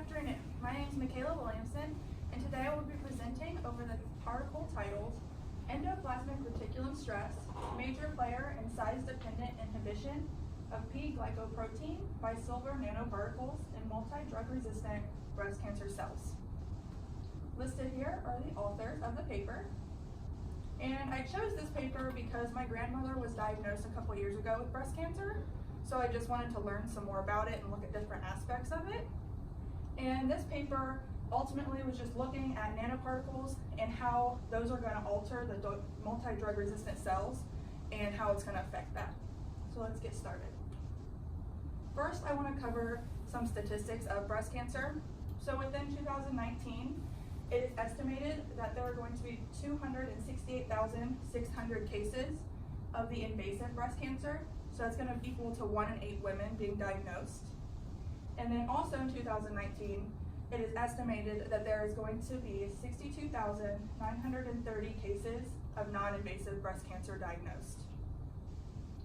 afternoon. My name is Michaela Williamson, and today I will be presenting over the article titled Endoplasmic Reticulum Stress, Major Player in Size-Dependent Inhibition of P-glycoprotein by Silver Nanoparticles in Multi-Drug-Resistant Breast Cancer Cells. Listed here are the authors of the paper. And I chose this paper because my grandmother was diagnosed a couple years ago with breast cancer, so I just wanted to learn some more about it and look at different aspects of it. And this paper ultimately was just looking at nanoparticles and how those are going to alter the multi-drug resistant cells and how it's going to affect that. So let's get started. First, I want to cover some statistics of breast cancer. So within 2019, it is estimated that there are going to be 268,600 cases of the invasive breast cancer. So that's going to equal to 1 in 8 women being diagnosed. And then also in 2019, it is estimated that there is going to be 62,930 cases of non-invasive breast cancer diagnosed.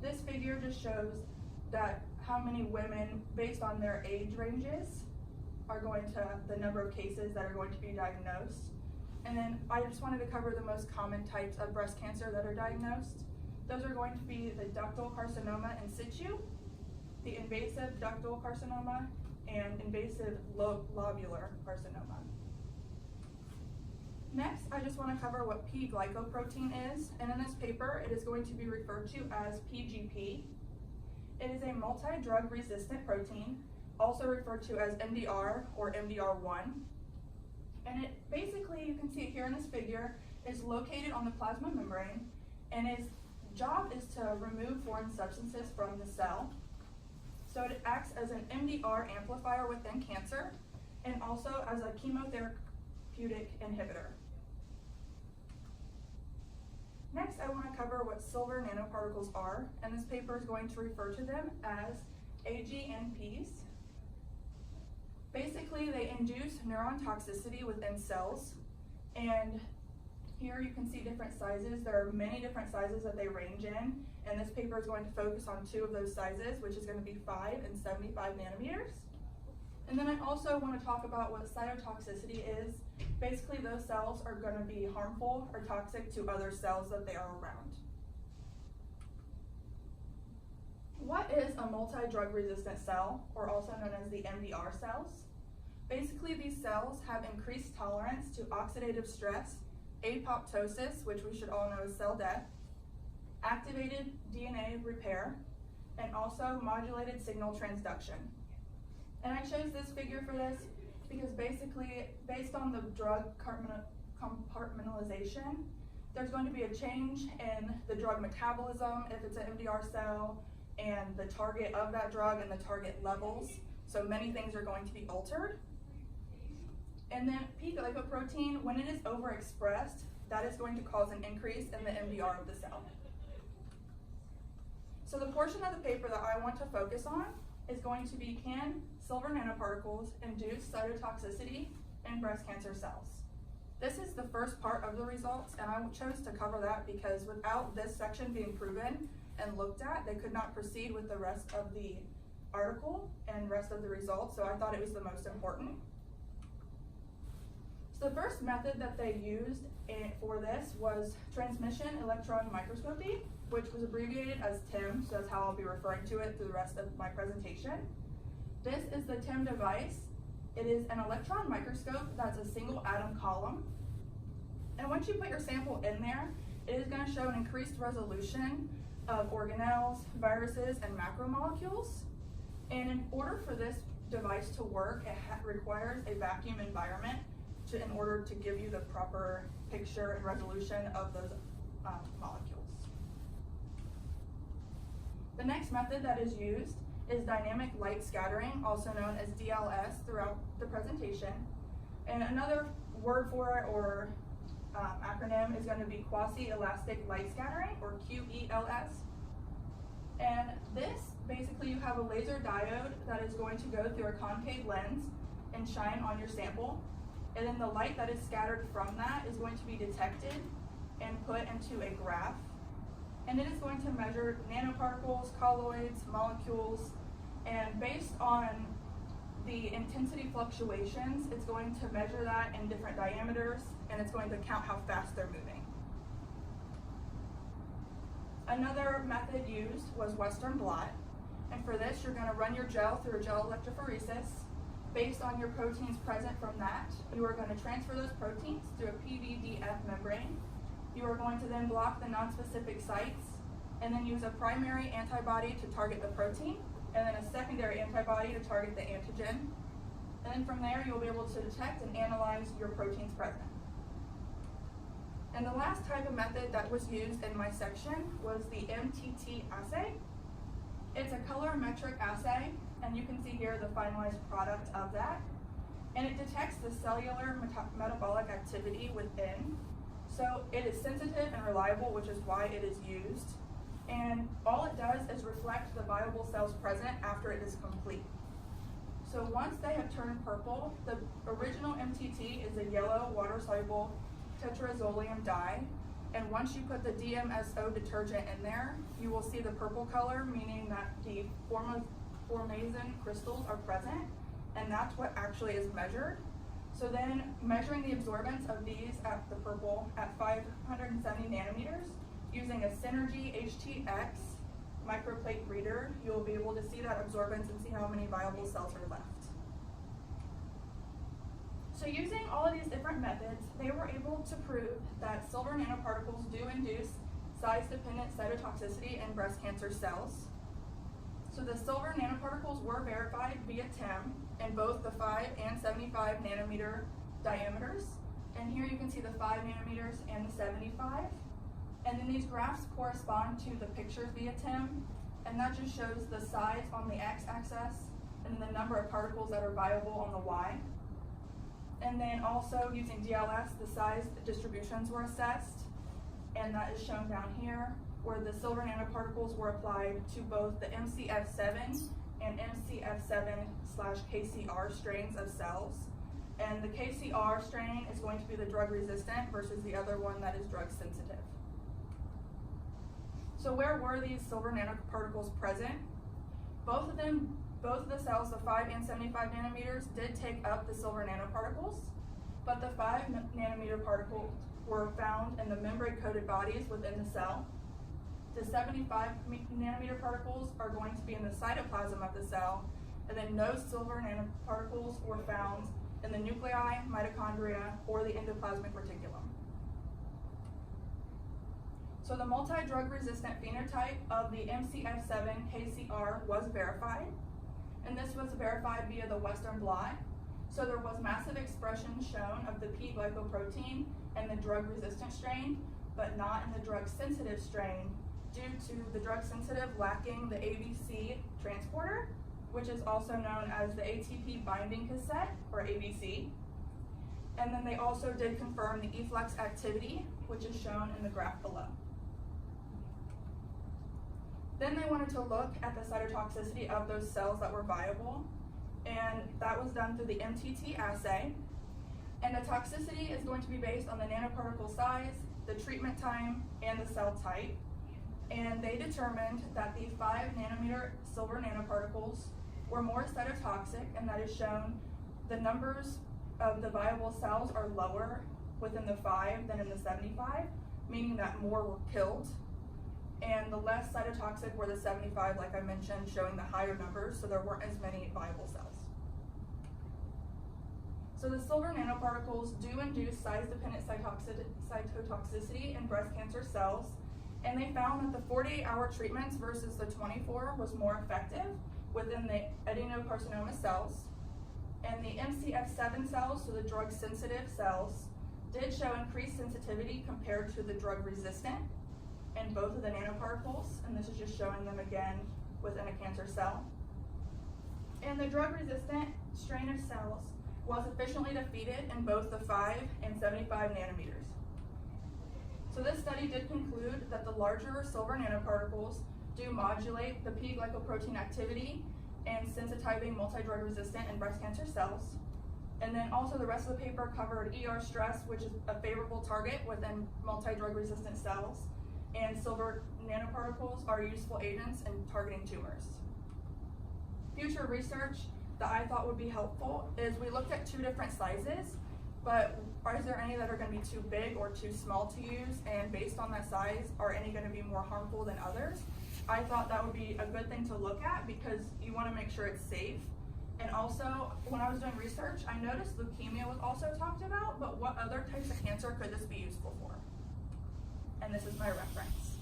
This figure just shows that how many women, based on their age ranges, are going to, the number of cases that are going to be diagnosed. And then I just wanted to cover the most common types of breast cancer that are diagnosed. Those are going to be the ductal carcinoma in situ, the invasive ductal carcinoma, and invasive lobular carcinoma. Next, I just want to cover what P-glycoprotein is, and in this paper, it is going to be referred to as PGP. It is a multi-drug resistant protein, also referred to as MDR or MDR1. And it basically, you can see it here in this figure, is located on the plasma membrane, and its job is to remove foreign substances from the cell. So it acts as an MDR amplifier within cancer and also as a chemotherapeutic inhibitor. Next, I want to cover what silver nanoparticles are, and this paper is going to refer to them as AGNPs. Basically, they induce neuron toxicity within cells, and here you can see different sizes. There are many different sizes that they range in, and this paper is going to focus on 2 of those sizes, which is going to be 5 and 75 nanometers. And then I also want to talk about what cytotoxicity is. Basically, those cells are going to be harmful or toxic to other cells that they are around. What is a multi-drug resistant cell, or also known as the MDR cells? Basically, these cells have increased tolerance to oxidative stress, apoptosis, which we should all know is cell death, activated DNA repair, and also modulated signal transduction. And I chose this figure for this because basically, based on the drug compartmentalization, there's going to be a change in the drug metabolism if it's an MDR cell, and the target of that drug and the target levels. So many things are going to be altered. And then P-glycoprotein, when it is overexpressed, that is going to cause an increase in the MDR of the cell. So the portion of the paper that I want to focus on is going to be, can silver nanoparticles induce cytotoxicity in breast cancer cells? This is the first part of the results, and I chose to cover that because without this section being proven and looked at, they could not proceed with the rest of the article and rest of the results, so I thought it was the most important. So the first method that they used for this was transmission electron microscopy, which was abbreviated as TEM, so that's how I'll be referring to it through the rest of my presentation. This is the TEM device. It is an electron microscope that's a single atom column. And once you put your sample in there, it is going to show an increased resolution of organelles, viruses, and macromolecules. And in order for this device to work, it requires a vacuum environment in order to give you the proper picture and resolution of those molecules. The next method that is used is dynamic light scattering, also known as DLS, throughout the presentation. And another word for it, or acronym, is going to be quasi-elastic light scattering, or QELS. And this, basically you have a laser diode that is going to go through a concave lens and shine on your sample. And then the light that is scattered from that is going to be detected and put into a graph. And it is going to measure nanoparticles, colloids, molecules, and based on the the intensity fluctuations, it's going to measure that in different diameters, and it's going to count how fast they're moving. Another method used was Western blot, and for this you're going to run your gel through a gel electrophoresis. Based on your proteins present from that, you are going to transfer those proteins through a PVDF membrane. You are going to then block the nonspecific sites, and then use a primary antibody to target the protein, and then a secondary antibody to target the antigen. And then from there, you'll be able to detect and analyze your proteins present. And the last type of method that was used in my section was the MTT assay. It's a colorimetric assay, and you can see here the finalized product of that. And it detects the cellular metabolic activity within. So it is sensitive and reliable, which is why it is used. And all it does is reflect the viable cells present after it is complete. So once they have turned purple, the original MTT is a yellow water-soluble tetrazolium dye, and once you put the DMSO detergent in there, you will see the purple color, meaning that the formazan crystals are present, and that's what actually is measured. So then, measuring the absorbance of these at the purple at 570 nanometers, using a Synergy HTX microplate reader, you'll be able to see that absorbance and see how many viable cells are left. So using all of these different methods, they were able to prove that silver nanoparticles do induce size-dependent cytotoxicity in breast cancer cells. So the silver nanoparticles were verified via TIM in both the 5 and 75 nanometer diameters. And here you can see the 5 nanometers and the 75. And then these graphs correspond to the pictures via TIM, and that just shows the size on the x-axis and the number of particles that are viable on the y. And then also using DLS, the size distributions were assessed, and that is shown down here, where the silver nanoparticles were applied to both the MCF7 and MCF7/KCR strains of cells. And the KCR strain is going to be the drug resistant versus the other one that is drug sensitive. So where were these silver nanoparticles present? Both of the cells, the 5 and 75 nanometers, did take up the silver nanoparticles, but the 5 nanometer particles were found in the membrane-coated bodies within the cell. The 75 nanometer particles are going to be in the cytoplasm of the cell, and then no silver nanoparticles were found in the nuclei, mitochondria, or the endoplasmic reticulum. So the multi-drug resistant phenotype of the MCF7-KCR was verified, and this was verified via the Western blot. So there was massive expression shown of the P-glycoprotein in the drug-resistant strain, but not in the drug-sensitive strain, due to the drug-sensitive lacking the ABC transporter, which is also known as the ATP binding cassette, or ABC. And then they also did confirm the efflux activity, which is shown in the graph below. Then they wanted to look at the cytotoxicity of those cells that were viable, and that was done through the MTT assay. And the toxicity is going to be based on the nanoparticle size, the treatment time, and the cell type. And they determined that the 5 nanometer silver nanoparticles were more cytotoxic, and that is shown the numbers of the viable cells are lower within the 5 than in the 75, meaning that more were killed. And the less cytotoxic were the 75, like I mentioned, showing the higher numbers, so there weren't as many viable cells. So the silver nanoparticles do induce size-dependent cytotoxicity in breast cancer cells, and they found that the 48-hour treatments versus the 24 was more effective within the adenocarcinoma cells. And the MCF7 cells, so the drug-sensitive cells, did show increased sensitivity compared to the drug-resistant in both of the nanoparticles, and this is just showing them again within a cancer cell. And the drug-resistant strain of cells was efficiently defeated in both the 5 and 75 nanometers. So this study did conclude that the larger silver nanoparticles do modulate the P-glycoprotein activity and sensitizing multi-drug resistant in breast cancer cells. And then also the rest of the paper covered ER stress, which is a favorable target within multi-drug resistant cells, and silver nanoparticles are useful agents in targeting tumors. Future research that I thought would be helpful is we looked at 2 different sizes, but is there any that are gonna be too big or too small to use? And based on that size, are any gonna be more harmful than others? I thought that would be a good thing to look at because you wanna make sure it's safe. And also, when I was doing research, I noticed leukemia was also talked about, but what other types of cancer could this be useful for? And this is my reference.